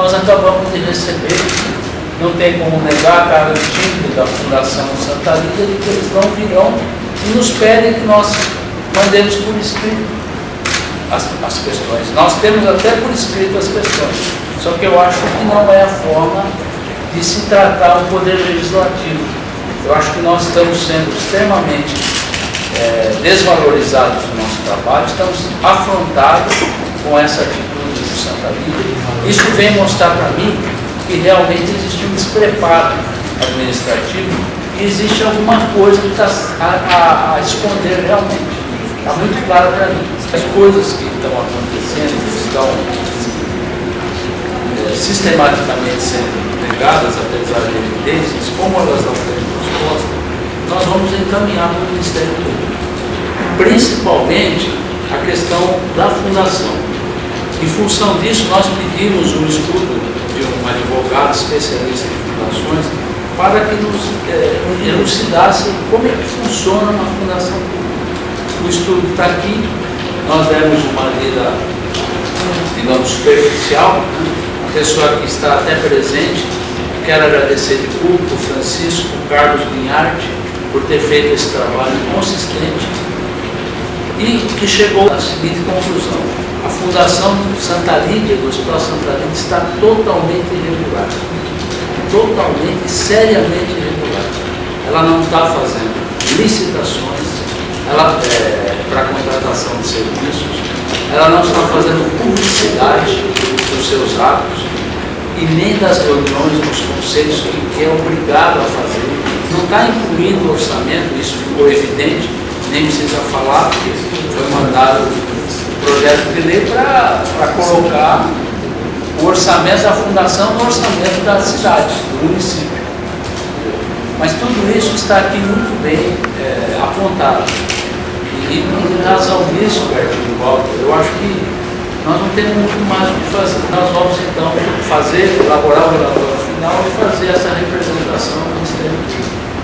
nós acabamos de receber, não tem como negar a cara tímida da Fundação Santa Lídia, de que eles não virão e nos pedem que nós mandemos por escrito as questões. Nós temos até por escrito as questões, só que eu acho que não é a forma de se tratar o poder legislativo. Eu acho que nós estamos sendo extremamente desvalorizados no nosso trabalho, estamos afrontados com essa atitude do Santa Lídia. Isso vem mostrar para mim que realmente existe um despreparo administrativo e existe alguma coisa que está a esconder realmente. Está muito claro para mim. As coisas que estão acontecendo, que estão sistematicamente sendo negadas, apesar de evidências, como elas não têm resposta, nós vamos encaminhar para o Ministério Público. Principalmente a questão da fundação. Em função disso, nós pedimos um estudo de um advogado especialista em fundações para que nos elucidasse como é que funciona uma fundação pública. O estudo está aqui, nós demos uma lida, digamos, superficial, a pessoa que está até presente. Quero agradecer de público o Francisco Carlos Linharte por ter feito esse trabalho consistente e que chegou à seguinte conclusão: a Fundação Santa Lídia, do Hospital Santa Lídia, está totalmente irregular, totalmente, seriamente irregular. Ela não está fazendo licitações para contratação de serviços, ela não está fazendo publicidade dos seus atos e nem das reuniões dos conselhos que é obrigado a fazer. Não está incluindo o orçamento, isso ficou evidente, nem precisa falar, porque foi mandado o projeto de lei para colocar o orçamento da fundação no orçamento da cidade, do município. Mas tudo isso está aqui muito bem apontado. E em razão disso, Bertinho, Walter, eu acho que nós não temos muito mais o que fazer. Nós vamos então elaborar o relatório final e fazer essa representação